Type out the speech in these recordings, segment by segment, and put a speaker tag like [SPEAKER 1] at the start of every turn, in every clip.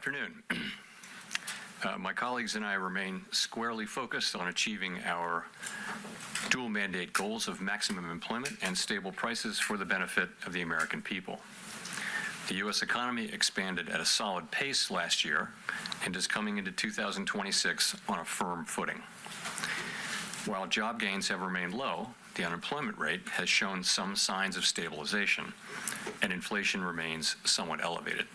[SPEAKER 1] afternoon. My colleagues and I remain squarely focused on achieving our dual mandate goals of maximum employment and stable prices for the benefit of the American people. The U.S. economy expanded at a solid pace last year and is coming into 2026 on a firm footing. While job gains have remained low, the unemployment rate has shown some signs of stabilization, and inflation remains somewhat elevated.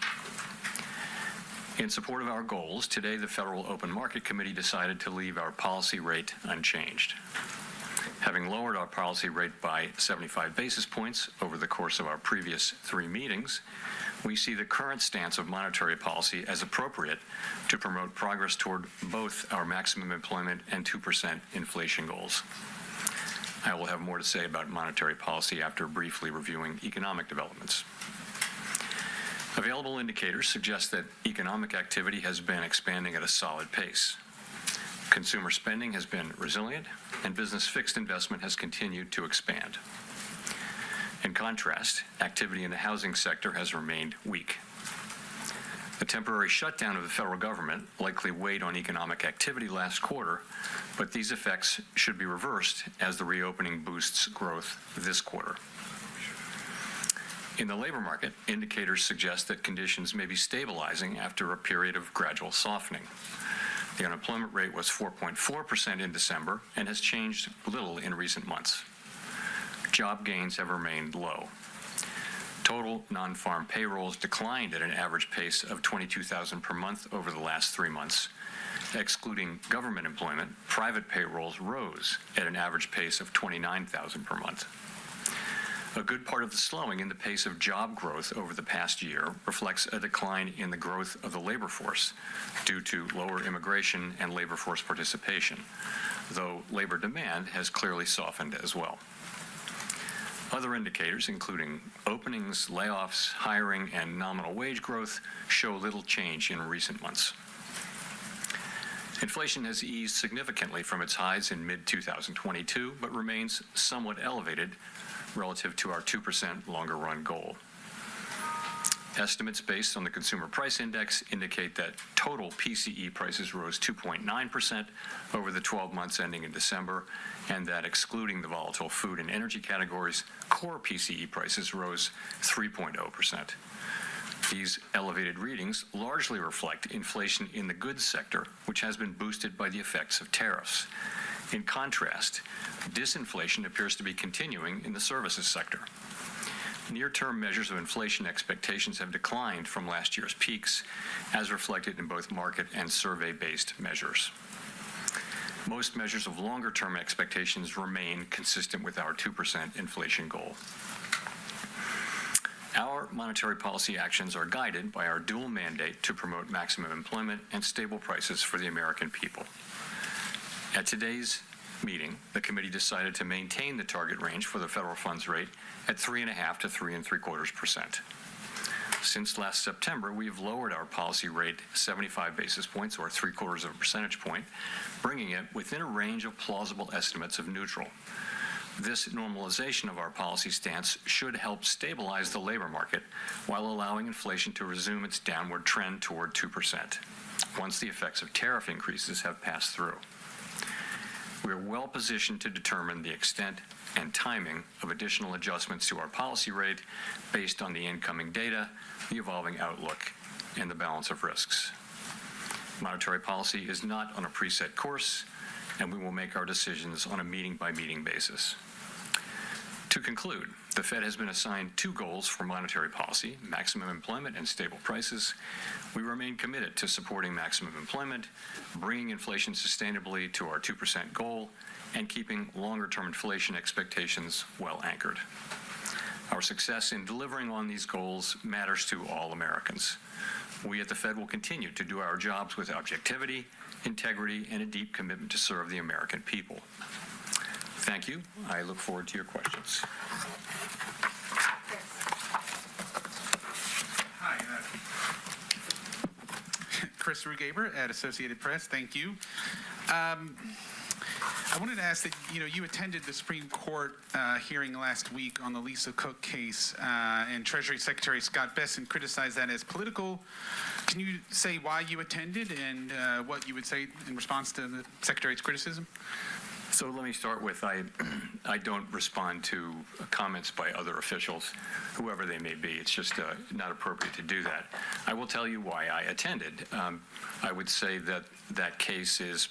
[SPEAKER 1] In support of our goals, today the Federal Open Market Committee decided to leave our policy rate unchanged. Having lowered our policy rate by 75 basis points over the course of our previous 3 meetings, we see the current stance of monetary policy as appropriate to promote progress toward both our maximum employment and 2% inflation goals. I will have more to say about monetary policy after briefly reviewing economic developments. Available indicators suggest that economic activity has been expanding at a solid pace. Consumer spending has been resilient, and business fixed investment has continued to expand. In contrast, activity in the housing sector has remained weak. The temporary shutdown of the federal government likely weighed on economic activity last quarter, but these effects should be reversed as the reopening boosts growth this quarter. In the labor market, indicators suggest that conditions may be stabilizing after a period of gradual softening. The unemployment rate was 4.4% in December and has changed little in recent months. Job gains have remained low. Total non-farm payrolls declined at an average pace of 22,000 per month over the last 3 months. Excluding government employment, private payrolls rose at an average pace of 29,000 per month. A good part of the slowing in the pace of job growth over the past year reflects a decline in the growth of the labor force due to lower immigration and labor force participation, though labor demand has clearly softened as well. Other indicators, including openings, layoffs, hiring, and nominal wage growth, show little change in recent months. Inflation has eased significantly from its highs in mid-2022, but remains somewhat elevated relative to our 2% longer-run goal. Estimates based on the Consumer Price Index indicate that total PCE prices rose 2.9% over the 12 months ending in December, and that excluding the volatile food and energy categories, core PCE prices rose 3.0%. These elevated readings largely reflect inflation in the goods sector, which has been boosted by the effects of tariffs. In contrast, disinflation appears to be continuing in the services sector. Near-term measures of inflation expectations have declined from last year's peaks, as reflected in both market and survey-based measures. Most measures of longer-term expectations remain consistent with our 2% inflation goal. Our monetary policy actions are guided by our dual mandate to promote maximum employment and stable prices for the American people. At today's meeting, the committee decided to maintain the target range for the federal funds rate at 3.5% to 3.75%. Since last September, we have lowered our policy rate 75 basis points, or 0.75 of a percentage point, bringing it within a range of plausible estimates of neutral. This normalization of our policy stance should help stabilize the labor market while allowing inflation to resume its downward trend toward 2%, once the effects of tariff increases have passed through. We are well positioned to determine the extent and timing of additional adjustments to our policy rate based on the incoming data, the evolving outlook, and the balance of risks. Monetary policy is not on a preset course, and we will make our decisions on a meeting-by-meeting basis. To conclude, the Fed has been assigned 2 goals for monetary policy: maximum employment and stable prices. We remain committed to supporting maximum employment, bringing inflation sustainably to our 2% goal, and keeping longer-term inflation expectations well anchored. Our success in delivering on these goals matters to all Americans. We at the Fed will continue to do our jobs with objectivity, integrity, and a deep commitment to serve the American people. Thank you. I look forward to your questions.
[SPEAKER 2] Hi, Chris Rugaber at Associated Press. Thank you. I wanted to ask that, you attended the Supreme Court hearing last week on the Lisa Cook case, and Treasury Secretary Scott Bessent criticized that as political. Can you say why you attended and what you would say in response to the Secretary's criticism?
[SPEAKER 1] So let me start with, I don't respond to comments by other officials, whoever they may be. It's just not appropriate to do that. I will tell you why I attended. I would say that that case is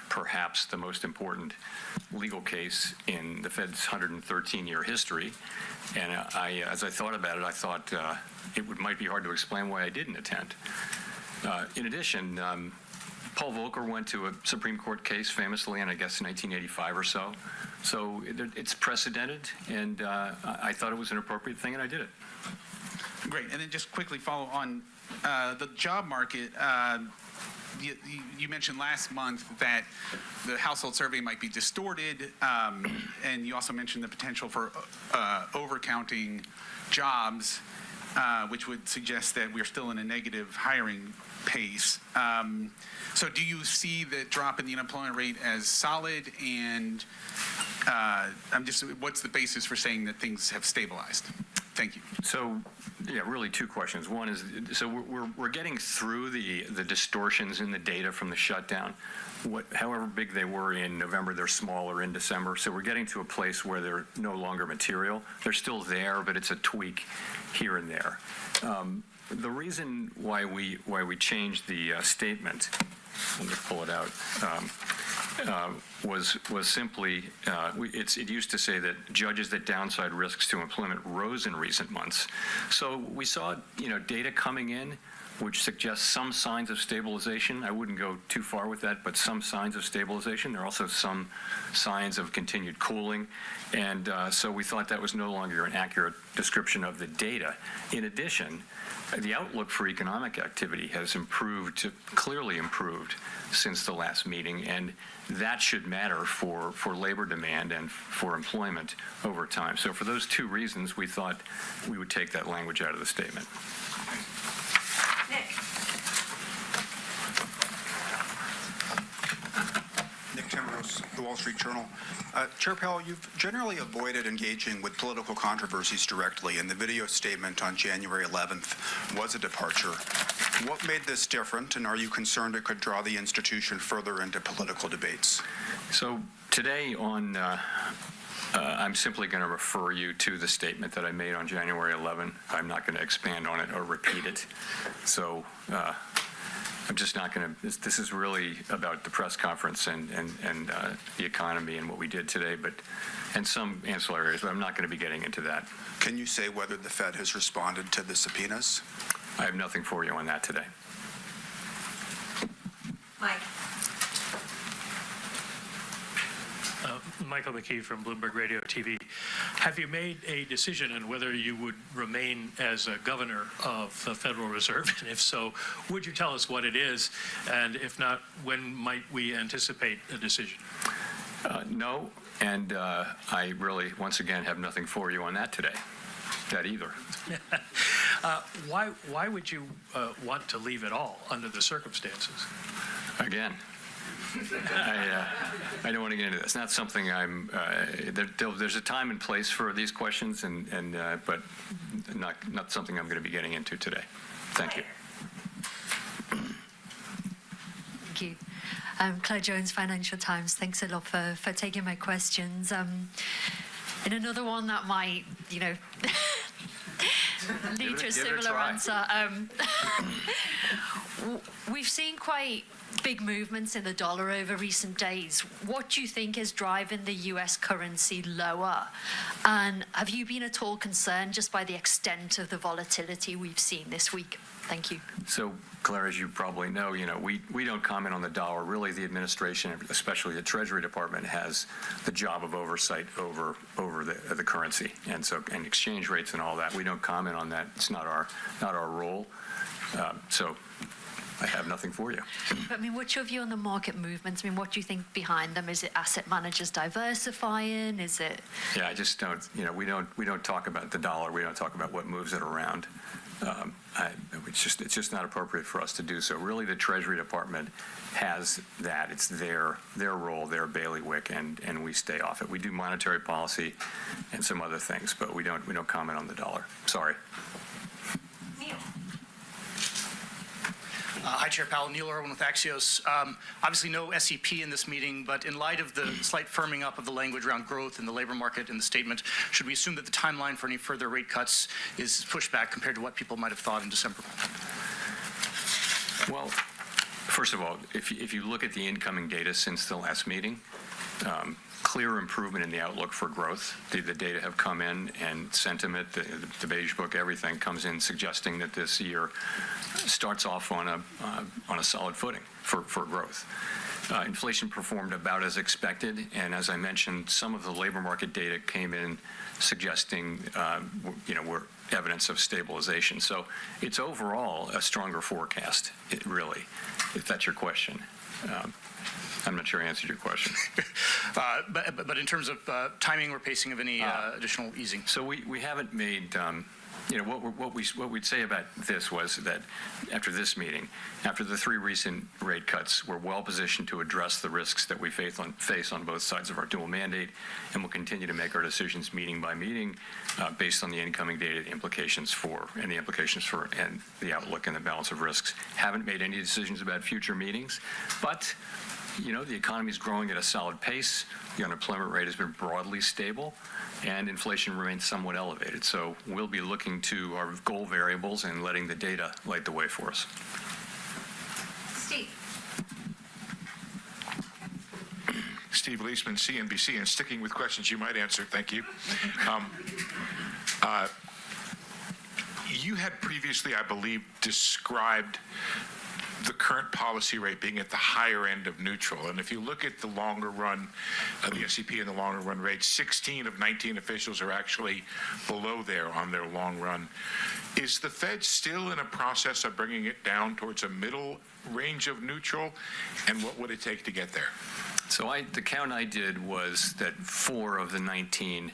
[SPEAKER 1] perhaps the most important legal case in the Fed's 113-year history. And as I thought about it, I thought it might be hard to explain why I didn't attend. In addition, Paul Volcker went to a Supreme Court case famously in, I guess, 1985 or so. So it's precedented, and I thought it was an appropriate thing, and I did it.
[SPEAKER 2] Great. And then just quickly follow on the job market. You mentioned last month that the household survey might be distorted, and you also mentioned the potential for overcounting jobs, which would suggest that we're still in a negative hiring pace. So do you see the drop in the unemployment rate as solid? And what's the basis for saying that things have stabilized? Thank you.
[SPEAKER 1] So, yeah, really two questions. One is, so we're getting through the distortions in the data from the shutdown. However big they were in November, they're smaller in December. So we're getting to a place where they're no longer material. They're still there, but it's a tweak here and there. The reason why we changed the statement, let me pull it out, was simply it used to say that judges that downside risks to employment rose in recent months. So we saw data coming in which suggests some signs of stabilization. I wouldn't go too far with that, but some signs of stabilization. There are also some signs of continued cooling, and so we thought that was no longer an accurate description of the data. In addition, the outlook for economic activity has clearly improved since the last meeting, and that should matter for labor demand and for employment over time. So for those two reasons, we thought we would take that language out of the statement.
[SPEAKER 3] Nick Timrose, The Wall Street Journal. Chair Powell, you've generally avoided engaging with political controversies directly, and the video statement on January 11th was a departure. What made this different, and are you concerned it could draw the institution further into political debates?
[SPEAKER 1] So today I'm simply going to refer you to the statement that I made on January 11. I'm not going to expand on it or repeat it. So I'm just not going to. This is really about the press conference and the economy and what we did today, and some ancillary areas, but I'm not going to be getting into that.
[SPEAKER 3] Can you say whether the Fed has responded to the subpoenas?
[SPEAKER 1] I have nothing for you on that today.
[SPEAKER 4] Mike.
[SPEAKER 5] Michael McKee from Bloomberg Radio TV. Have you made a decision on whether you would remain as a governor of the Federal Reserve? And if so, would you tell us what it is? And if not, when might we anticipate a decision?
[SPEAKER 1] No, and I really, once again, have nothing for you on that today. That either.
[SPEAKER 5] Why would you want to leave it all under the circumstances?
[SPEAKER 1] Again, I don't want to get into this. It's not something I'm. There's a time and place for these questions, but not something I'm going to be getting into today. Thank you.
[SPEAKER 4] Thank you. Claire Jones, Financial Times. Thanks a lot for taking my questions. In another one that might, lead to a similar answer. We've seen quite big movements in the dollar over recent days. What do you think is driving the U.S. currency lower? And have you been at all concerned just by the extent of the volatility we've seen this week? Thank you. So,
[SPEAKER 1] Claire, as you probably know, we don't comment on the dollar. Really, the administration, especially the Treasury Department, has the job of oversight over the currency and exchange rates and all that. We don't comment on that. It's not our role. So I have nothing for you.
[SPEAKER 4] But, I mean, what's your view on the market movements? I mean, what do you think behind them? Is it asset managers diversifying? Is it?
[SPEAKER 1] Yeah, I just don't, we don't talk about the dollar. We don't talk about what moves it around. It's just not appropriate for us to do so. Really, the Treasury Department has that. It's their role, their bailiwick, and we stay off it. We do monetary policy and some other things, but we don't comment on the dollar. Sorry.
[SPEAKER 4] Neil.
[SPEAKER 6] Hi, Chair Powell. Neil Irwin with Axios. Obviously, no SEP in this meeting, but in light of the slight firming up of the language around growth in the labor market in the statement, should we assume that the timeline for any further rate cuts is pushed back compared to what people might have thought in December?
[SPEAKER 1] Well, first of all, if you look at the incoming data since the last meeting, clear improvement in the outlook for growth. The data have come in, and sentiment, the beige book, everything comes in suggesting that this year starts off on a solid footing for growth. Inflation performed about as expected, and as I mentioned, some of the labor market data came in suggesting, we're evidence of stabilization. So it's overall a stronger forecast, really, if that's your question. I'm not sure I answered your question.
[SPEAKER 6] But in terms of timing or pacing of any additional easing?
[SPEAKER 1] So we haven't made, what we'd say about this was that after this meeting, after the 3 recent rate cuts, we're well positioned to address the risks that we face on both sides of our dual mandate, and we'll continue to make our decisions meeting by meeting based on the incoming data, the implications for and the outlook and the balance of risks. Haven't made any decisions about future meetings, but the economy is growing at a solid pace. The unemployment rate has been broadly stable, and inflation remains somewhat elevated. So we'll be looking to our goal variables and letting the data light the way for us.
[SPEAKER 4] Steve.
[SPEAKER 7] Steve Leisman, CNBC, and sticking with questions you might answer. Thank you. You had previously, I believe, described the current policy rate being at the higher end of neutral. And if you look at the longer run, the SEP and the longer run rate, 16 of 19 officials are actually below there on their long run. Is the Fed still in a process of bringing it down towards a middle range of neutral? And what would it take to get there?
[SPEAKER 1] So the count I did was that 4 of the 19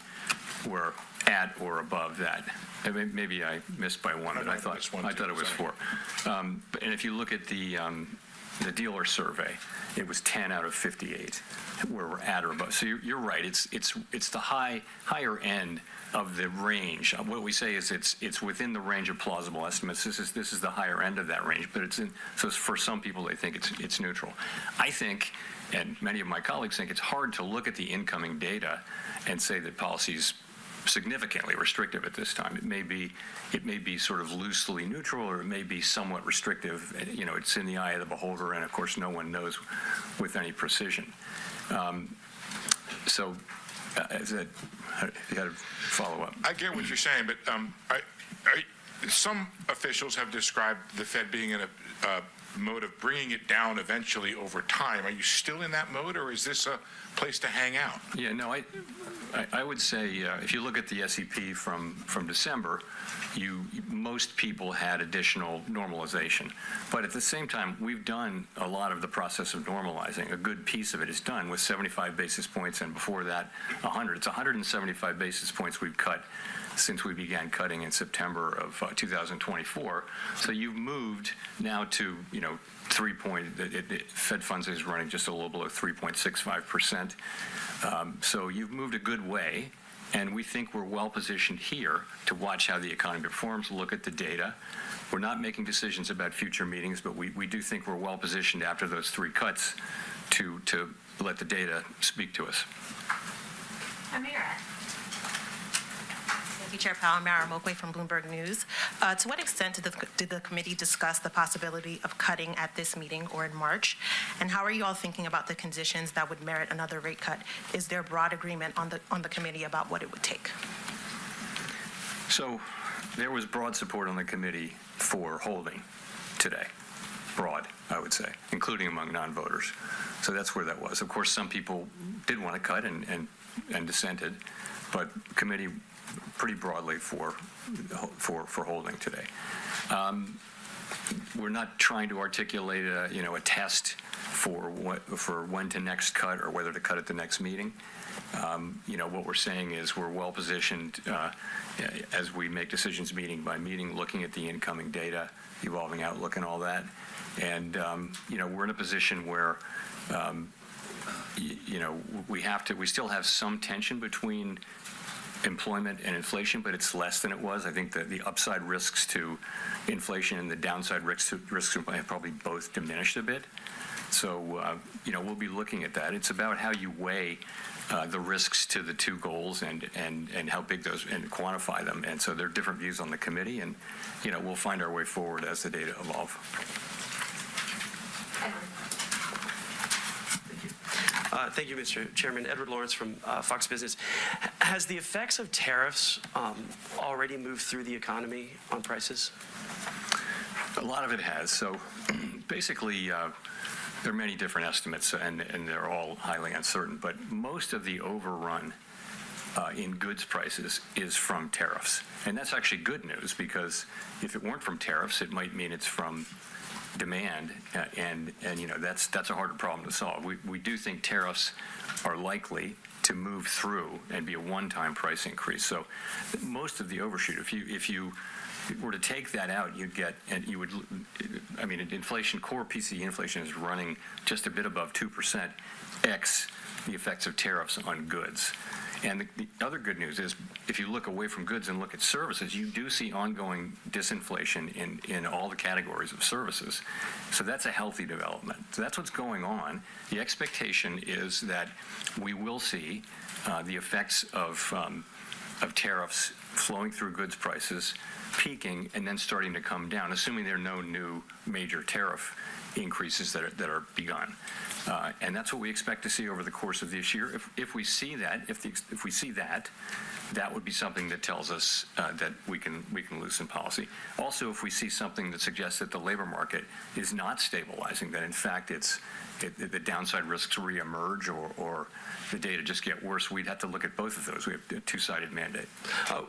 [SPEAKER 1] were at or above that. Maybe I missed by 1, but I thought it was 4. And if you look at the dealer survey, it was 10 out of 58 where we're at or above. So you're right. It's the higher end of the range. What we say is it's within the range of plausible estimates. This is the higher end of that range, but so for some people they think it's neutral. I think, and many of my colleagues think, it's hard to look at the incoming data and say that policy's significantly restrictive at this time. It may be sort of loosely neutral, or it may be somewhat restrictive. It's in the eye of the beholder, and of course no one knows with any precision. So you got to follow up.
[SPEAKER 7] I get what you're saying, but some officials have described the Fed being in a mode of bringing it down eventually over time. Are you still in that mode, or is this a place to hang out?
[SPEAKER 1] Yeah, no, I would say if you look at the SEP from December, most people had additional normalization. But at the same time, we've done a lot of the process of normalizing. A good piece of it is done with 75 basis points, and before that, 100. It's 175 basis points we've cut since we began cutting in September of 2024. So you've moved now to, Fed funds is running just a little below 3.65%. So you've moved a good way, and we think we're well positioned here to watch how the economy performs, look at the data. We're not making decisions about future meetings, but we do think we're well positioned after those 3 cuts to let the data speak to us.
[SPEAKER 4] Amira.
[SPEAKER 8] Thank you, Chair Powell. Mara Mokway from Bloomberg News. To what extent did the committee discuss the possibility of cutting at this meeting or in March? And how are you all thinking about the conditions that would merit another rate cut? Is there broad agreement on the committee about what it would take?
[SPEAKER 1] So there was broad support on the committee for holding today. Broad, I would say, including among non-voters. So that's where that was. Of course, some people did want to cut and dissented, but committee pretty broadly for holding today. we're not trying to articulate a test for when to next cut or whether to cut at the next meeting. What we're saying is we're well positioned as we make decisions meeting by meeting, looking at the incoming data, evolving outlook and all that. And, we're in a position where, we still have some tension between employment and inflation, but it's less than it was. I think that the upside risks to inflation and the downside risks have probably both diminished a bit. So, we'll be looking at that. It's about how you weigh the risks to the two goals and how big those, and quantify them. And so there are different views on the committee, and, we'll find our way forward as the data evolve.
[SPEAKER 9] Thank you, Mr. Chairman. Edward Lawrence from Fox Business. Has the effects of tariffs already moved through the economy on prices?
[SPEAKER 1] A lot of it has. So basically, there are many different estimates, and they're all highly uncertain. But most of the overrun in goods prices is from tariffs. And that's actually good news, because if it weren't from tariffs, it might mean it's from demand, and that's a harder problem to solve. We do think tariffs are likely to move through and be a one-time price increase. So most of the overshoot, if you were to take that out, inflation, core PCE inflation is running just a bit above 2%, x the effects of tariffs on goods. And the other good news is, if you look away from goods and look at services, you do see ongoing disinflation in all the categories of services. So that's a healthy development. So that's what's going on. The expectation is that we will see the effects of tariffs flowing through goods prices, peaking, and then starting to come down, assuming there are no new major tariff increases that are begun. And that's what we expect to see over the course of this year. If we see that, if we see that, that would be something that tells us that we can loosen policy. Also, if we see something that suggests that the labor market is not stabilizing, that in fact the downside risks reemerge, or the data just get worse, we'd have to look at both of those. We have a two-sided mandate.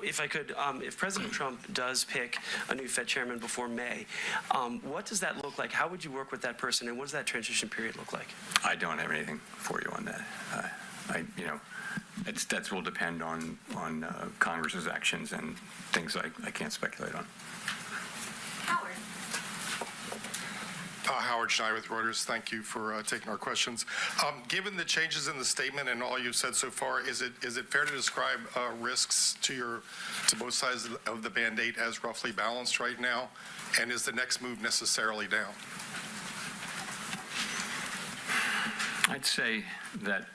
[SPEAKER 9] If I could, if President Trump does pick a new Fed chairman before May, what does that look like? How would you work with that person, and what does that transition period look like?
[SPEAKER 1] I don't have anything for you on that. That will depend on Congress's actions and things I can't speculate on.
[SPEAKER 4] Howard.
[SPEAKER 10] Howard Schneider with Reuters. Thank you for taking our questions. Given the changes in the statement and all you've said so far, is it fair to describe risks to both sides of the mandate as roughly balanced right now? And is the next move necessarily down?
[SPEAKER 1] I'd say that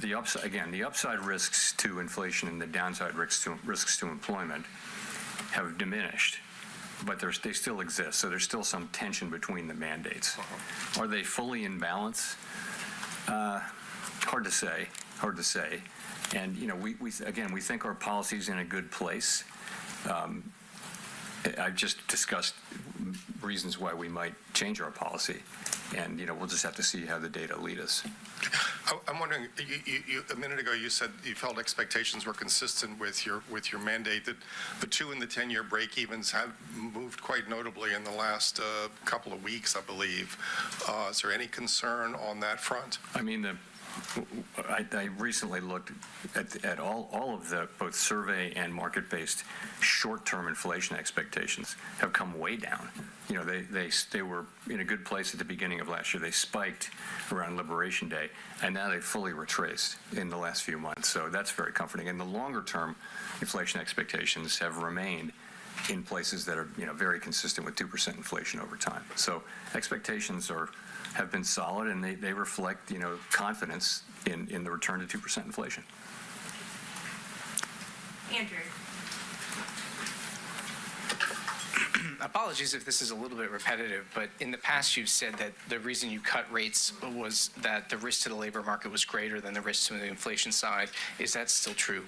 [SPEAKER 1] the upside risks to inflation and the downside risks to employment have diminished, but they still exist. So there's still some tension between the mandates. Are they fully in balance? Hard to say. And we think our policy's in a good place. I've just discussed reasons why we might change our policy, and we'll just have to see how the data lead us.
[SPEAKER 10] I'm wondering, you a minute ago you said you felt expectations were consistent with your mandate, that the 2 and the 10-year break-evens have moved quite notably in the last couple of weeks, I believe. Is there any concern on that front?
[SPEAKER 1] I mean, I recently looked at all of the both survey and market-based short-term inflation expectations have come way down. They were in a good place at the beginning of last year. They spiked around Liberation Day, and now they've fully retraced in the last few months. So that's very comforting. And the longer-term inflation expectations have remained in places that are very consistent with 2% inflation over time. So expectations have been solid, and they reflect confidence in the return to 2% inflation.
[SPEAKER 4] Andrew.
[SPEAKER 11] Apologies if this is a little bit repetitive, but in the past you've said that the reason you cut rates was that the risk to the labor market was greater than the risk to the inflation side. Is that still true?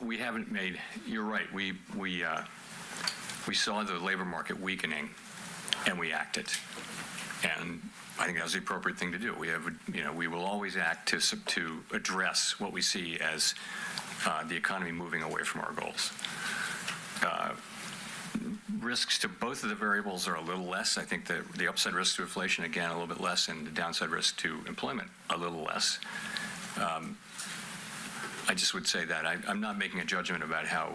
[SPEAKER 1] We haven't made. You're right. We saw the labor market weakening, and we acted. And I think that was the appropriate thing to do. We will always act to address what we see as the economy moving away from our goals. risks to both of the variables are a little less. I think the upside risk to inflation, again, a little bit less, and the downside risk to employment, a little less. I just would say that I'm not making a judgment about how,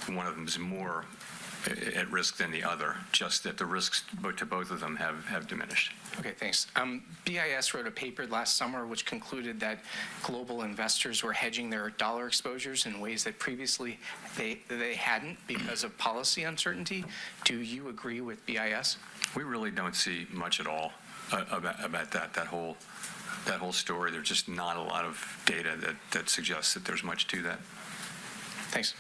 [SPEAKER 1] one of them is more at risk than the other, just that the risks to both of them have diminished.
[SPEAKER 11] Okay, thanks. BIS wrote a paper last summer which concluded that global investors were hedging their dollar exposures in ways that previously they hadn't because of policy uncertainty. Do you agree with BIS?
[SPEAKER 1] We really don't see much at all about that whole story. There's just not a lot of data that suggests that there's much to that.
[SPEAKER 11] Thanks.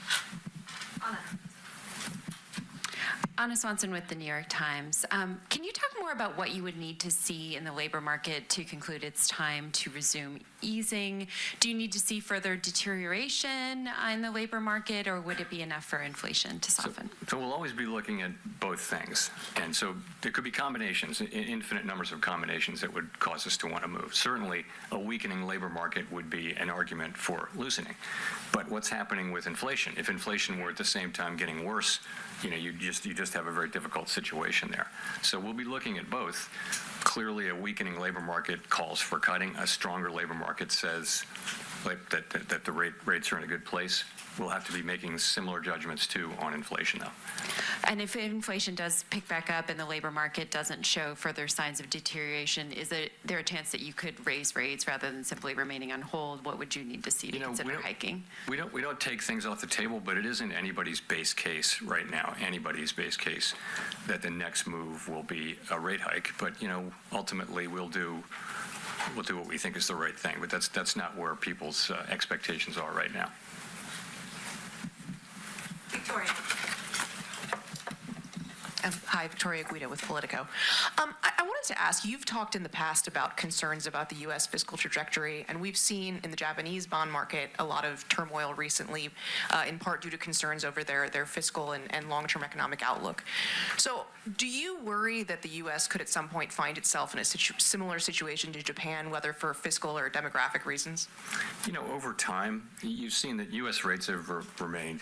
[SPEAKER 12] Anna Swanson with the New York Times. Can you talk more about what you would need to see in the labor market to conclude it's time to resume easing? Do you need to see further deterioration in the labor market, or would it be enough for inflation to soften?
[SPEAKER 1] So we'll always be looking at both things. And so there could be combinations, infinite numbers of combinations that would cause us to want to move. Certainly, a weakening labor market would be an argument for loosening. But what's happening with inflation? If inflation were at the same time getting worse, you just have a very difficult situation there. So we'll be looking at both. Clearly, a weakening labor market calls for cutting. A stronger labor market says that the rates are in a good place. We'll have to be making similar judgments, too, on inflation, though.
[SPEAKER 12] And if inflation does pick back up and the labor market doesn't show further signs of deterioration, is there a chance that you could raise rates rather than simply remaining on hold? What would you need to see to consider hiking?
[SPEAKER 1] We don't take things off the table, but it isn't anybody's base case right now, anybody's base case, that the next move will be a rate hike. But, ultimately we'll do what we think is the right thing. But that's not where people's expectations are right now.
[SPEAKER 13] Victoria. Hi, Victoria Guida with Politico. I wanted to ask, you've talked in the past about concerns about the U.S. fiscal trajectory, and we've seen in the Japanese bond market a lot of turmoil recently, in part due to concerns over their fiscal and long-term economic outlook. So do you worry that the U.S. could at some point find itself in a similar situation to Japan, whether for fiscal or demographic reasons?
[SPEAKER 1] Over time, you've seen that U.S. rates have remained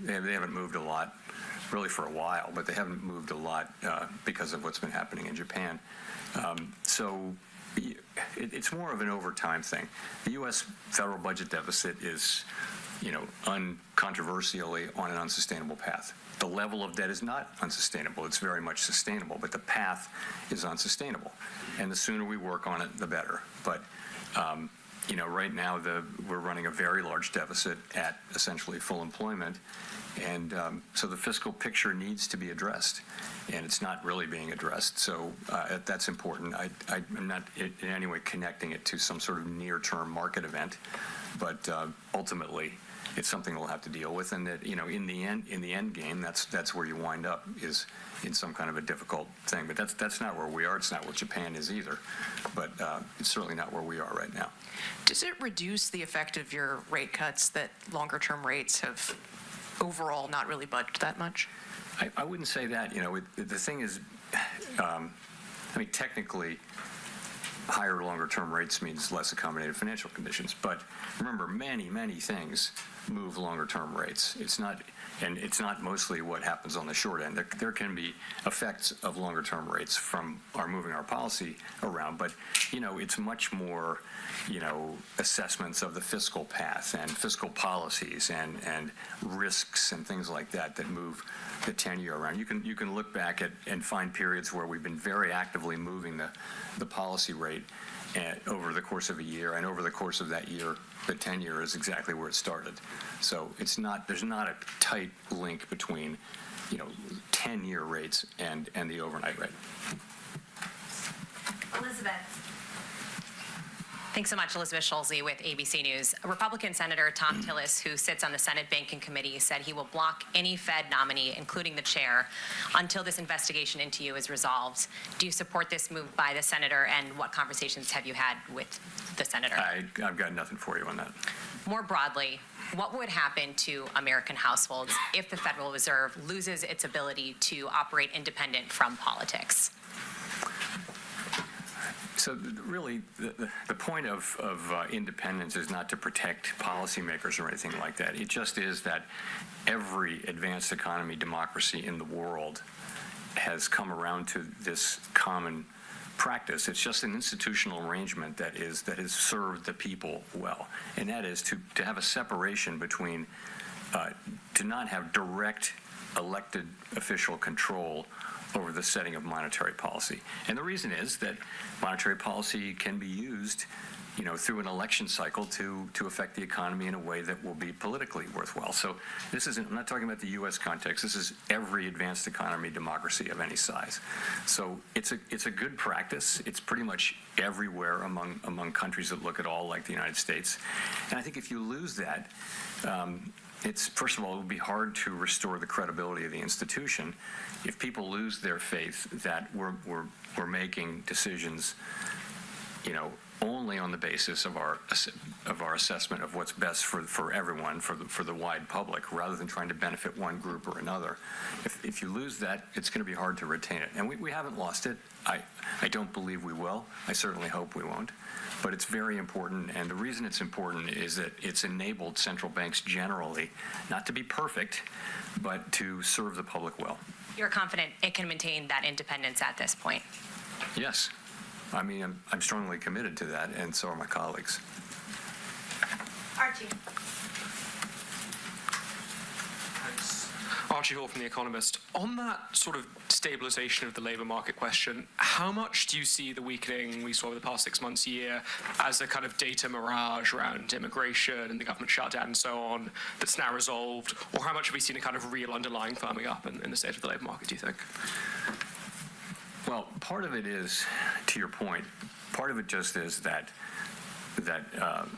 [SPEAKER 1] they haven't moved a lot, really for a while, but they haven't moved a lot because of what's been happening in Japan. So it's more of an over time thing. The U.S. federal budget deficit is, uncontroversially on an unsustainable path. The level of debt is not unsustainable. It's very much sustainable, but the path is unsustainable. And the sooner we work on it, the better. But right now we're running a very large deficit at essentially full employment, and so the fiscal picture needs to be addressed, and it's not really being addressed. So that's important. I'm not in any way connecting it to some sort of near-term market event, but ultimately it's something we'll have to deal with, and that in the end game, that's where you wind up, is in some kind of a difficult thing. But that's not where we are. It's not where Japan is either. But it's certainly not where we are right now.
[SPEAKER 13] Does it reduce the effect of your rate cuts that longer-term rates have overall not really budged that much?
[SPEAKER 1] I wouldn't say that. The thing is, technically, higher longer-term rates means less accommodative financial conditions. But remember, many, many things move longer-term rates. It's not mostly what happens on the short end. There can be effects of longer-term rates from moving our policy around, but it's much more assessments of the fiscal path and fiscal policies and risks and things like that move the 10-year around. You can look back at and find periods where we've been very actively moving the policy rate over the course of a year, and over the course of that year, the 10-year is exactly where it started. So there's not a tight link between 10-year rates and the overnight rate.
[SPEAKER 14] Elizabeth. Thanks so much, Elizabeth Schulze with ABC News. Republican Senator Tom Tillis, who sits on the Senate Banking Committee, said he will block any Fed nominee, including the chair, until this investigation into you is resolved. Do you support this move by the senator, and what conversations have you had with the senator?
[SPEAKER 1] I've got nothing for you on that.
[SPEAKER 14] More broadly, what would happen to American households if the Federal Reserve loses its ability to operate independent from politics?
[SPEAKER 1] So really, the point of independence is not to protect policymakers or anything like that. It just is that every advanced economy democracy in the world has come around to this common practice. It's just an institutional arrangement that has served the people well, and that is to have a separation between to not have direct elected official control over the setting of monetary policy. And the reason is that monetary policy can be used, through an election cycle to affect the economy in a way that will be politically worthwhile. So I'm not talking about the U.S. context. This is every advanced economy democracy of any size. So it's a good practice. It's pretty much everywhere among countries that look at all like the United States. And I think if you lose that, first of all, it would be hard to restore the credibility of the institution if people lose their faith that we're making decisions, only on the basis of our assessment of what's best for everyone, for the wide public, rather than trying to benefit one group or another. If you lose that, it's going to be hard to retain it. And we haven't lost it. I don't believe we will. I certainly hope we won't. But it's very important, and the reason it's important is that it's enabled central banks generally not to be perfect, but to serve the public well.
[SPEAKER 14] You're confident it can maintain that independence at this point?
[SPEAKER 1] Yes. I mean, I'm strongly committed to that, and so are my colleagues.
[SPEAKER 14] Archie.
[SPEAKER 15] Archie Hall from The Economist. On that sort of stabilization of the labour market question, how much do you see the weakening we saw over the past 6 months, year, as a kind of data mirage around immigration and the government shutdown and so on that's now resolved? Or how much have we seen a kind of real underlying firming up in the state of the labour market, do you think?
[SPEAKER 1] Well, part of it is, to your point, part of it just is that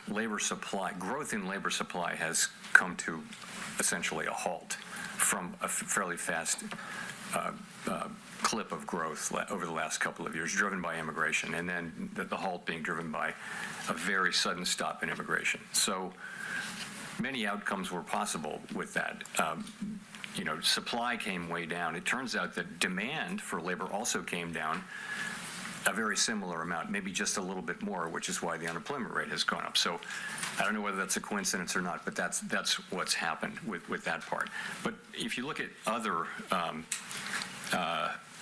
[SPEAKER 1] labor supply, growth in labor supply has come to essentially a halt from a fairly fast clip of growth over the last couple of years, driven by immigration, and then the halt being driven by a very sudden stop in immigration. So many outcomes were possible with that. Supply came way down. It turns out that demand for labor also came down a very similar amount, maybe just a little bit more, which is why the unemployment rate has gone up. So I don't know whether that's a coincidence or not, but that's what's happened with that part. But if you look at other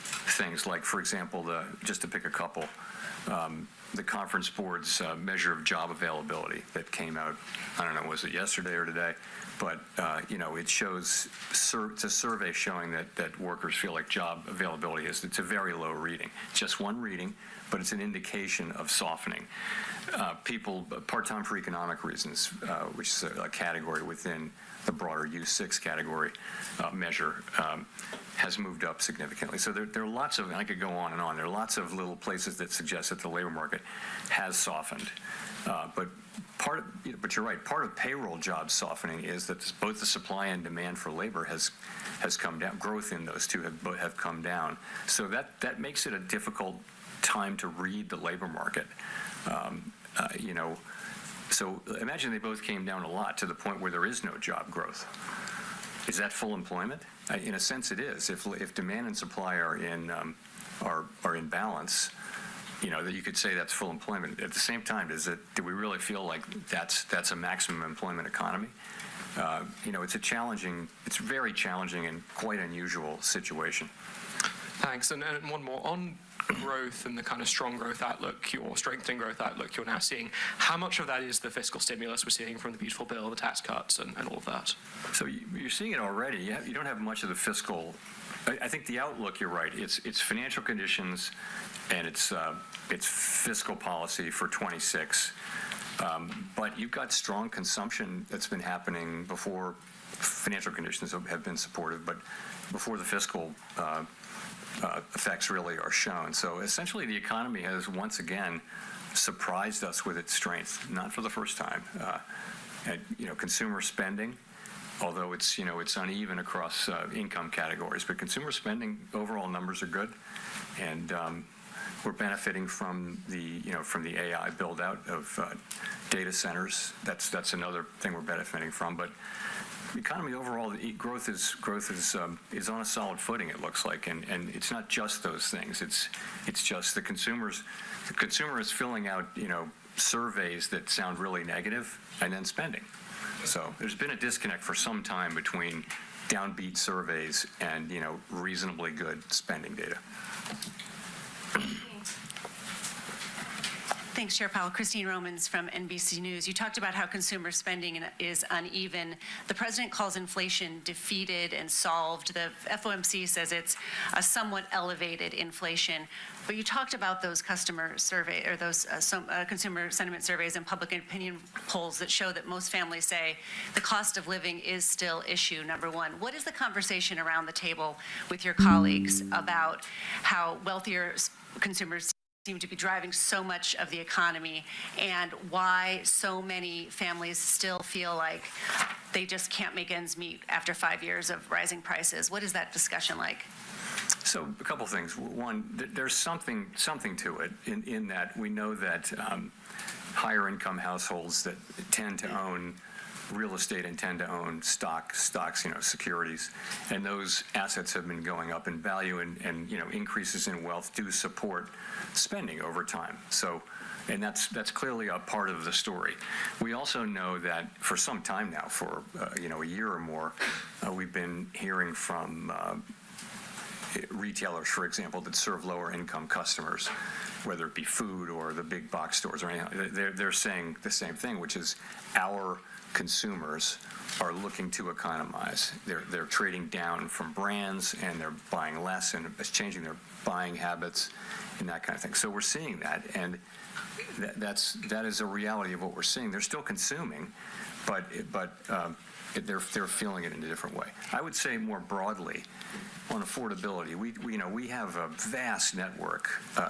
[SPEAKER 1] things, like, for example, just to pick a couple, the Conference Board's measure of job availability that came out, I don't know, was it yesterday or today? But, it shows, it's a survey showing that workers feel like job availability it's a very low reading. Just one reading, but it's an indication of softening. People, part-time for economic reasons, which is a category within the broader U6 category measure, has moved up significantly. So there are lots of, and I could go on and on, there are lots of little places that suggest that the labor market has softened. But you're right, part of payroll jobs softening is that both the supply and demand for labor has come down. Growth in those two have come down. So that makes it a difficult time to read the labor market. So imagine they both came down a lot to the point where there is no job growth. Is that full employment? In a sense, it is. If demand and supply are in balance, that you could say that's full employment. At the same time, do we really feel like that's a maximum employment economy? It's very challenging and quite unusual situation.
[SPEAKER 15] Thanks. And one more on growth and the kind of strong growth outlook, or strengthening growth outlook you're now seeing. How much of that is the fiscal stimulus we're seeing from the beautiful bill, the tax cuts, and all of that? So
[SPEAKER 1] you're seeing it already. You don't have much of the fiscal. I think the outlook, you're right. It's financial conditions, and it's fiscal policy for 26. But you've got strong consumption that's been happening before financial conditions have been supportive, but before the fiscal effects really are shown. So essentially, the economy has once again surprised us with its strength, not for the first time. And consumer spending, although it's uneven across income categories, but consumer spending overall numbers are good, and we're benefiting from the AI build out of data centers. That's another thing we're benefiting from. But economy overall, the growth is on a solid footing. It looks like, and it's not just those things. It's just the consumer is filling out surveys that sound really negative and then spending. So there's been a disconnect for some time between downbeat surveys and reasonably good spending data.
[SPEAKER 16] Thanks, Chair Powell. Christine Romans from NBC News. You talked about how consumer spending is uneven. The president calls inflation defeated and solved. The FOMC says it's a somewhat elevated inflation. But you talked about those customer survey or those consumer sentiment surveys and public opinion polls that show that most families say the cost of living is still issue number one. What is the conversation around the table with your colleagues about how wealthier consumers seem to be driving so much of the economy, and why so many families still feel like they just can't make ends meet after 5 years of rising prices? What is that discussion like?
[SPEAKER 1] So a couple things. One, there's something to it in that we know that higher income households that tend to own real estate and tend to own stocks, securities, and those assets have been going up in value, and increases in wealth do support spending over time. So, and that's clearly a part of the story. We also know that for some time now, for a year or more, we've been hearing from retailers, for example, that serve lower income customers, whether it be food or the big box stores or anything. They're saying the same thing, which is our consumers are looking to economize. They're trading down from brands, and they're buying less, and it's changing their buying habits and that kind of thing. So we're seeing that, and that is a reality of what we're seeing. They're still consuming, but they're feeling it in a different way. I would say more broadly on affordability, we have a vast network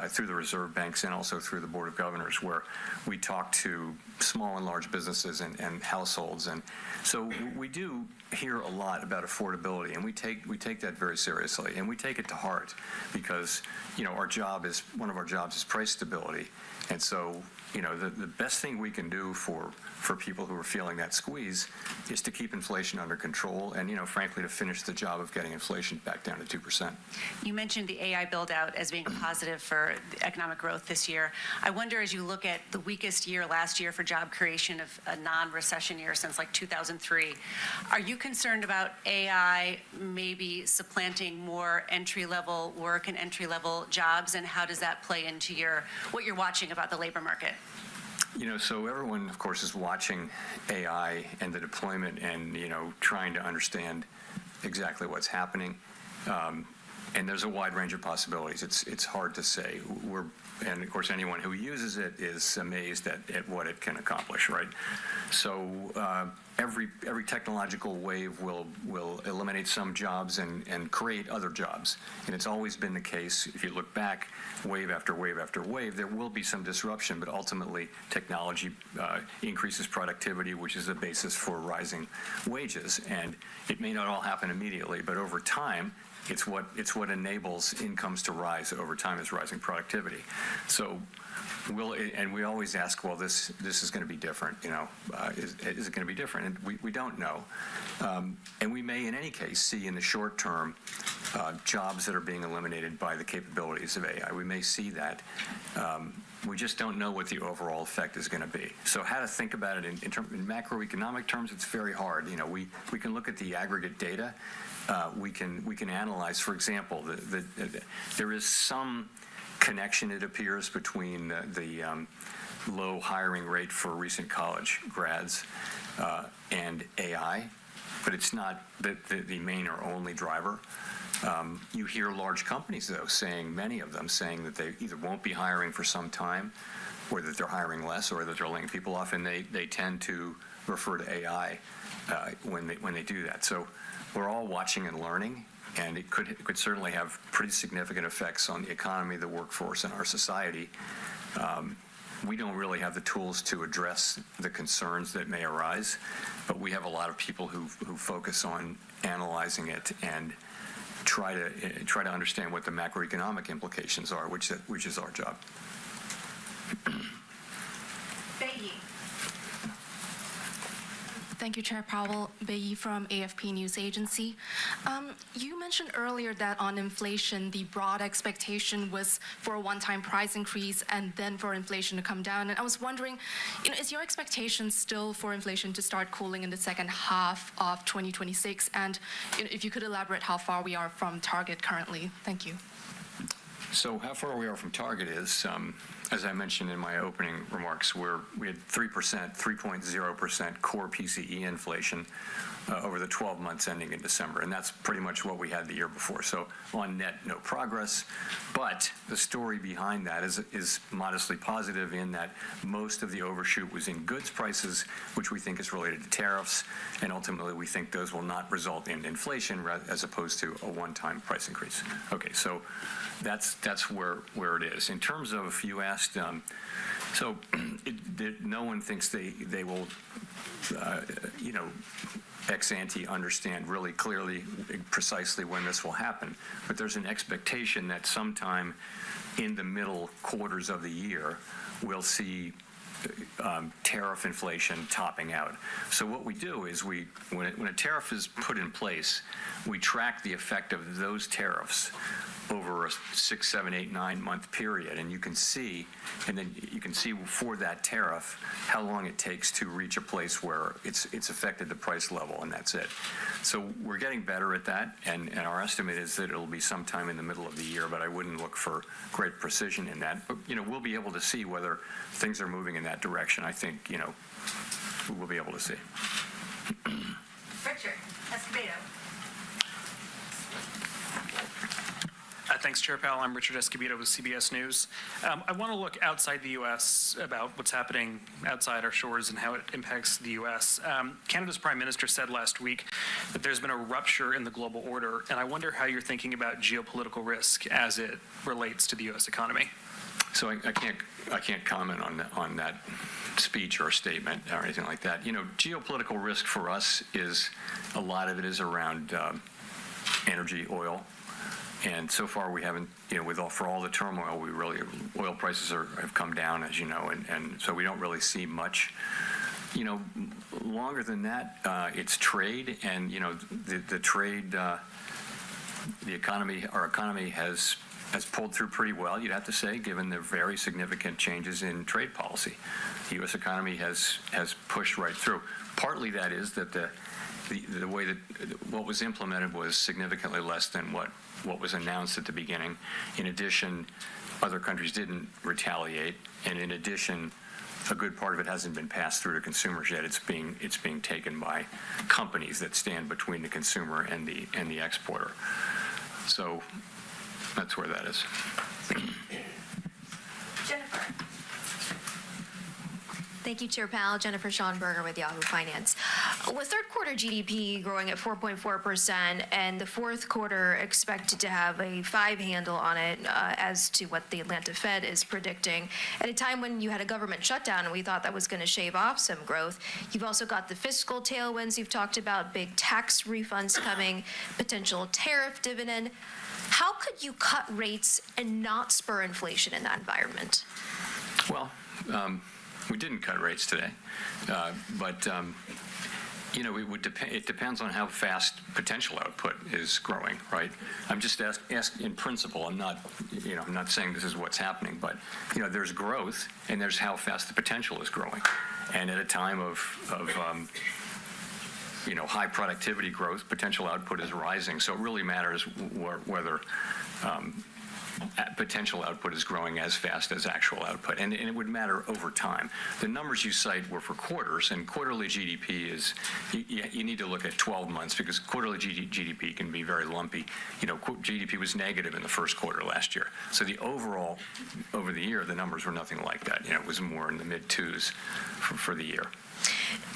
[SPEAKER 1] through the reserve banks and also through the Board of Governors, where we talk to small and large businesses and households, and so we do hear a lot about affordability, and we take that very seriously, and we take it to heart, because one of our jobs is price stability, and so the best thing we can do for people who are feeling that squeeze is to keep inflation under control, and frankly, to finish the job of getting inflation back down to 2%.
[SPEAKER 16] You mentioned the AI build-out as being positive for economic growth this year. I wonder, as you look at the weakest year last year for job creation of a non-recession year since like 2003, are you concerned about AI maybe supplanting more entry-level work and entry-level jobs, and how does that play into what you're watching about the labor market?
[SPEAKER 1] So everyone, of course, is watching AI and the deployment and, trying to understand exactly what's happening. And there's a wide range of possibilities. It's hard to say. And of course, anyone who uses it is amazed at what it can accomplish, right? So every technological wave will eliminate some jobs and create other jobs. And it's always been the case. If you look back, wave after wave after wave, there will be some disruption, but ultimately technology increases productivity, which is the basis for rising wages. And it may not all happen immediately, but over time, it's what enables incomes to rise over time, is rising productivity. So we always ask, well, this is going to be different. Is it going to be different? And we don't know. And we may, in any case, see in the short term jobs that are being eliminated by the capabilities of AI. We may see that. We just don't know what the overall effect is going to be. So how to think about it in macroeconomic terms, it's very hard. We can look at the aggregate data. We can analyze, for example, there is some connection, it appears, between the low hiring rate for recent college grads and AI, but it's not the main or only driver. You hear large companies, though, many of them saying that they either won't be hiring for some time, or that they're hiring less, or that they're laying people off, and they tend to refer to AI when they do that. So we're all watching and learning, and it could certainly have pretty significant effects on the economy, the workforce, and our society. We don't really have the tools to address the concerns that may arise, but we have a lot of people who focus on analyzing it and try to understand what the macroeconomic implications are, which is our job.
[SPEAKER 17] Thank you, Chair Powell. Bayi from AFP News Agency. You mentioned earlier that on inflation, the broad expectation was for a one-time price increase and then for inflation to come down. And I was wondering, is your expectation still for inflation to start cooling in the second half of 2026? And if you could elaborate how far we are from target currently. Thank you.
[SPEAKER 1] So how far we are from target is, as I mentioned in my opening remarks, we had 3.0% core PCE inflation over the 12 months ending in December, and that's pretty much what we had the year before. So on net, no progress, but the story behind that is modestly positive in that most of the overshoot was in goods prices, which we think is related to tariffs, and ultimately we think those will not result in inflation as opposed to a one-time price increase. Okay, so that's where it is. In terms of, you asked, no one thinks they will, ex ante understand really clearly, precisely when this will happen. But there's an expectation that sometime in the middle quarters of the year, we'll see tariff inflation topping out. So what we do is when a tariff is put in place, we track the effect of those tariffs over a 6, 7, 8, 9 month period, and you can see for that tariff how long it takes to reach a place where it's affected the price level, and that's it. So we're getting better at that, and our estimate is that it'll be sometime in the middle of the year, but I wouldn't look for great precision in that. But we'll be able to see whether things are moving in that direction. I think we'll be able to see.
[SPEAKER 16] Richard Escobedo.
[SPEAKER 18] Thanks, Chair Powell. I'm Richard Escobedo with CBS News. I want to look outside the U.S. about what's happening outside our shores and how it impacts the U.S. Canada's Prime Minister said last week that there's been a rupture in the global order, and I wonder how you're thinking about geopolitical risk as it relates to the U.S. economy.
[SPEAKER 1] So I can't comment on that speech or statement or anything like that. Geopolitical risk for us is, a lot of it is around energy, oil. And so far, we haven't, for all the turmoil, oil prices have come down, as you know, and so we don't really see much. Longer than that, it's trade, and the trade, the economy, our economy has pulled through pretty well, you'd have to say, given the very significant changes in trade policy. The U.S. economy has pushed right through. Partly that is that the way that what was implemented was significantly less than what was announced at the beginning. In addition, other countries didn't retaliate, and in addition, a good part of it hasn't been passed through to consumers yet. It's being taken by companies that stand between the consumer and the exporter. So that's where that is.
[SPEAKER 16] Jennifer.
[SPEAKER 19] Thank you, Chair Powell. Jennifer Schonberger with Yahoo Finance. With third quarter GDP growing at 4.4% and the fourth quarter expected to have a 5 handle on it as to what the Atlanta Fed is predicting, at a time when you had a government shutdown and we thought that was going to shave off some growth, you've also got the fiscal tailwinds you've talked about, big tax refunds coming, potential tariff dividend. How could you cut rates and not spur inflation in that environment?
[SPEAKER 1] Well, we didn't cut rates today, but it depends on how fast potential output is growing, right? I'm just asking in principle. I'm not saying this is what's happening, but there's growth and there's how fast the potential is growing, and at a time of high productivity growth, potential output is rising. So it really matters whether potential output is growing as fast as actual output, and it would matter over time. The numbers you cite were for quarters, and quarterly GDP is, you need to look at 12 months because quarterly GDP can be very lumpy. GDP was negative in the first quarter last year, so the overall, over the year, the numbers were nothing like that. It was more in the mid-2s for the year.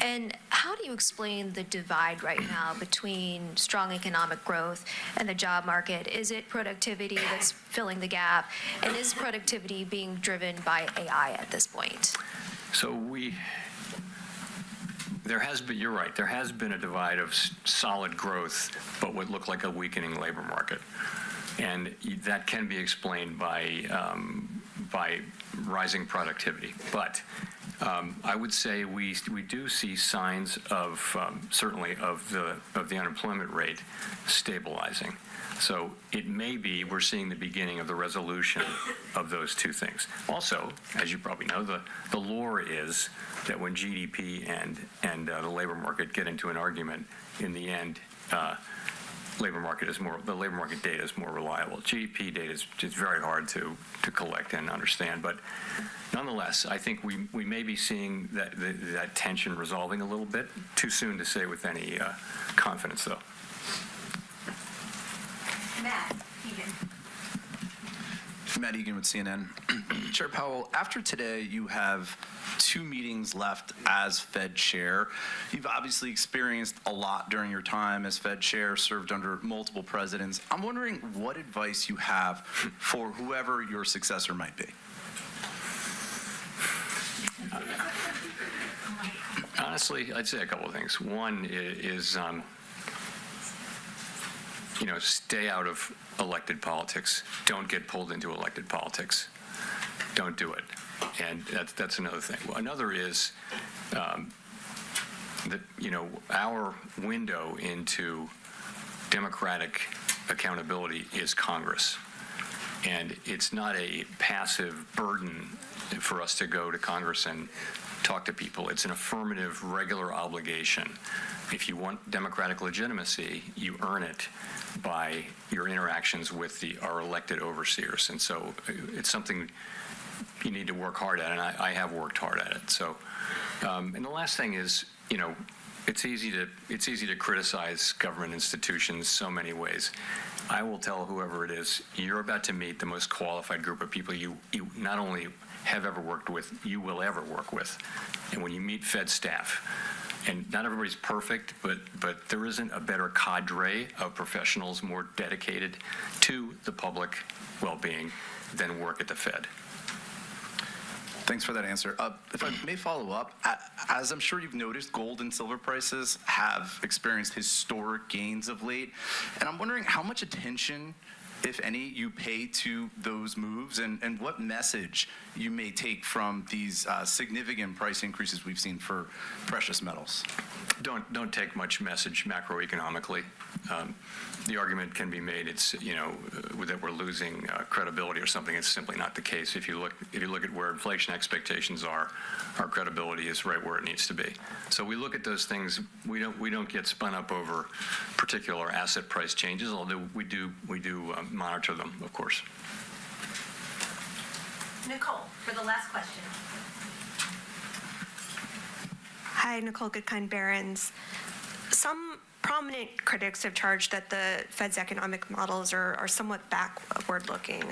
[SPEAKER 19] And how do you explain the divide right now between strong economic growth and the job market? Is it productivity that's filling the gap? And is productivity being driven by AI at this point?
[SPEAKER 1] So there has been, you're right, there has been a divide of solid growth, but what looked like a weakening labor market. And that can be explained by rising productivity. But I would say we do see signs of certainly of the unemployment rate stabilizing. So it may be we're seeing the beginning of the resolution of those two things. Also, as you probably know, the lore is that when GDP and the labor market get into an argument, in the end, the labor market data is more reliable. GDP data is just very hard to collect and understand, but nonetheless, I think we may be seeing that tension resolving a little bit. Too soon to say with any confidence, though.
[SPEAKER 20] Matt Egan with CNN. Chair Powell, after today, you have 2 meetings left as Fed Chair. You've obviously experienced a lot during your time as Fed Chair, served under multiple presidents. I'm wondering what advice you have for whoever your successor might be.
[SPEAKER 1] Honestly, I'd say a couple of things. One is stay out of elected politics. Don't get pulled into elected politics. Don't do it. And that's another thing. Well, another is that, our window into democratic accountability is Congress. And it's not a passive burden for us to go to Congress and talk to people. It's an affirmative, regular obligation. If you want democratic legitimacy, you earn it by your interactions with our elected overseers. And so it's something you need to work hard at, and I have worked hard at it. So, and the last thing is, it's easy to criticize government institutions so many ways. I will tell whoever it is, you're about to meet the most qualified group of people you not only have ever worked with, you will ever work with. And when you meet Fed staff, and not everybody's perfect, but there isn't a better cadre of professionals more dedicated to the public well-being than work at the Fed.
[SPEAKER 20] Thanks for that answer. If I may follow up, as I'm sure you've noticed, gold and silver prices have experienced historic gains of late. And I'm wondering how much attention, if any, you pay to those moves and what message you may take from these significant price increases we've seen for precious metals.
[SPEAKER 1] Don't take much message macroeconomically. The argument can be made that we're losing credibility or something. It's simply not the case. If you look at where inflation expectations are, our credibility is right where it needs to be. So we look at those things. We don't get spun up over particular asset price changes, although we do monitor them, of course.
[SPEAKER 21] Nicole, for the last question.
[SPEAKER 22] Hi, Nicole Goodkind-Barons. Some prominent critics have charged that the Fed's economic models are somewhat backward-looking,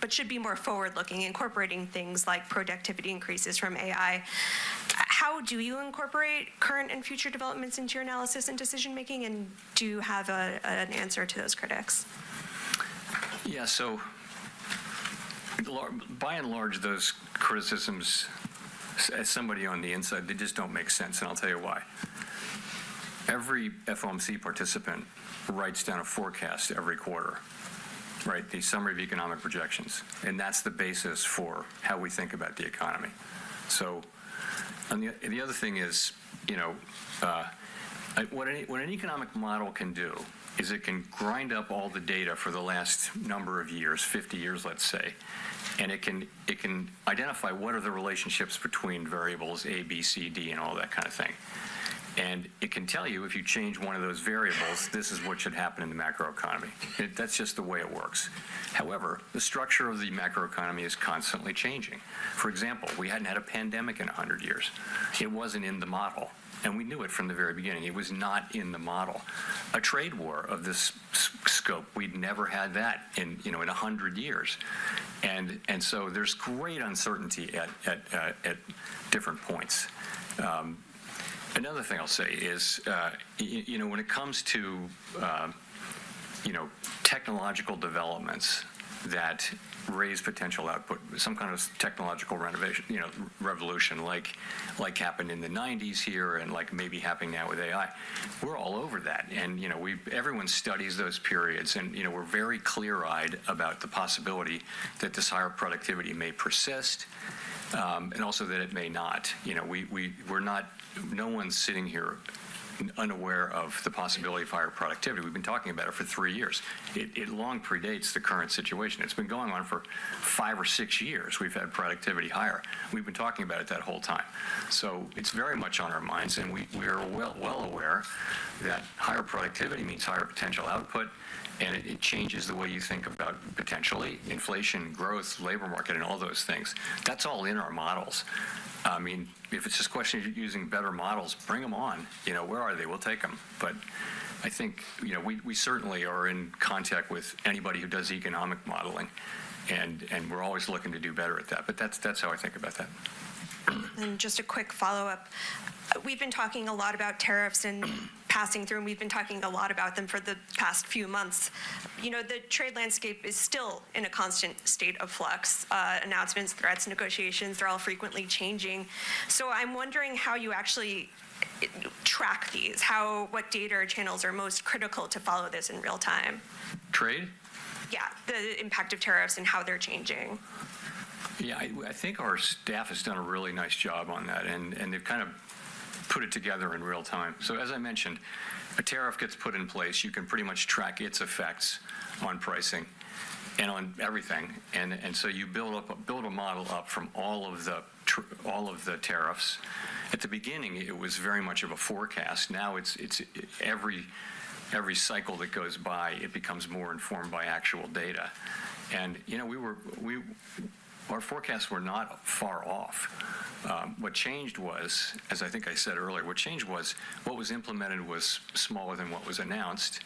[SPEAKER 22] but should be more forward-looking, incorporating things like productivity increases from AI. How do you incorporate current and future developments into your analysis and decision-making, and do you have an answer to those critics?
[SPEAKER 1] Yeah, so by and large, those criticisms, as somebody on the inside, they just don't make sense, and I'll tell you why. Every FOMC participant writes down a forecast every quarter, right? The summary of economic projections, and that's the basis for how we think about the economy. So, and the other thing is, what an economic model can do is it can grind up all the data for the last number of years, 50 years, let's say, and it can identify what are the relationships between variables A, B, C, D, and all that kind of thing. And it can tell you if you change one of those variables, this is what should happen in the macroeconomy. That's just the way it works. However, the structure of the macroeconomy is constantly changing. For example, we hadn't had a pandemic in 100 years. It wasn't in the model. And we knew it from the very beginning. It was not in the model. A trade war of this scope, we'd never had that in 100 years. And so there's great uncertainty at different points. Another thing I'll say is, when it comes to, technological developments that raise potential output, some kind of technological revolution, like happened in the 90s here, and like maybe happening now with AI. We're all over that, and everyone studies those periods, and we're very clear-eyed about the possibility that this higher productivity may persist. and also that it may not. We're not, no one's sitting here unaware of the possibility of higher productivity. We've been talking about it for 3 years. It long predates the current situation. It's been going on for 5 or 6 years. We've had productivity higher. We've been talking about it that whole time. So it's very much on our minds, and we are well aware that higher productivity means higher potential output, and it changes the way you think about potentially inflation, growth, labor market, and all those things. That's all in our models. I mean, if it's just a question of using better models, bring them on. Where are they? We'll take them. But I think, we certainly are in contact with anybody who does economic modeling, and we're always looking to do better at that. But that's how I think about that.
[SPEAKER 22] And just a quick follow-up. We've been talking a lot about tariffs and passing through, and we've been talking a lot about them for the past few months. The trade landscape is still in a constant state of flux. Announcements, threats, negotiations, they're all frequently changing. So I'm wondering how you actually track these, what data or channels are most critical to follow this in real time.
[SPEAKER 1] Trade?
[SPEAKER 22] Yeah, the impact of tariffs and how they're changing.
[SPEAKER 1] Yeah, I think our staff has done a really nice job on that, and they've kind of put it together in real time. So as I mentioned, a tariff gets put in place. You can pretty much track its effects on pricing and on everything. And so you build a model up from all of the tariffs. At the beginning, it was very much of a forecast. Now it's every cycle that goes by, it becomes more informed by actual data. And our forecasts were not far off. What changed was, as I think I said earlier, what was implemented was smaller than what was announced.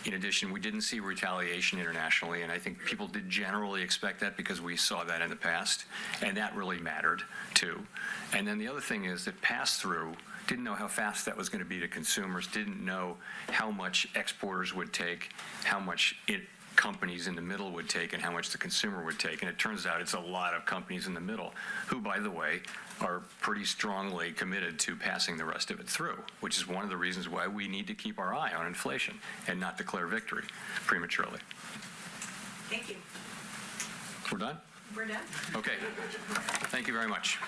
[SPEAKER 1] In addition, we didn't see retaliation internationally, and I think people did generally expect that because we saw that in the past, and that really mattered too. And then the other thing is that pass-through didn't know how fast that was going to be to consumers, didn't know how much exporters would take, how much companies in the middle would take, and how much the consumer would take. And it turns out it's a lot of companies in the middle who, by the way, are pretty strongly committed to passing the rest of it through, which is one of the reasons why we need to keep our eye on inflation and not declare victory prematurely.
[SPEAKER 22] Thank you.
[SPEAKER 1] We're done?
[SPEAKER 22] We're done.
[SPEAKER 1] Okay. Thank you very much.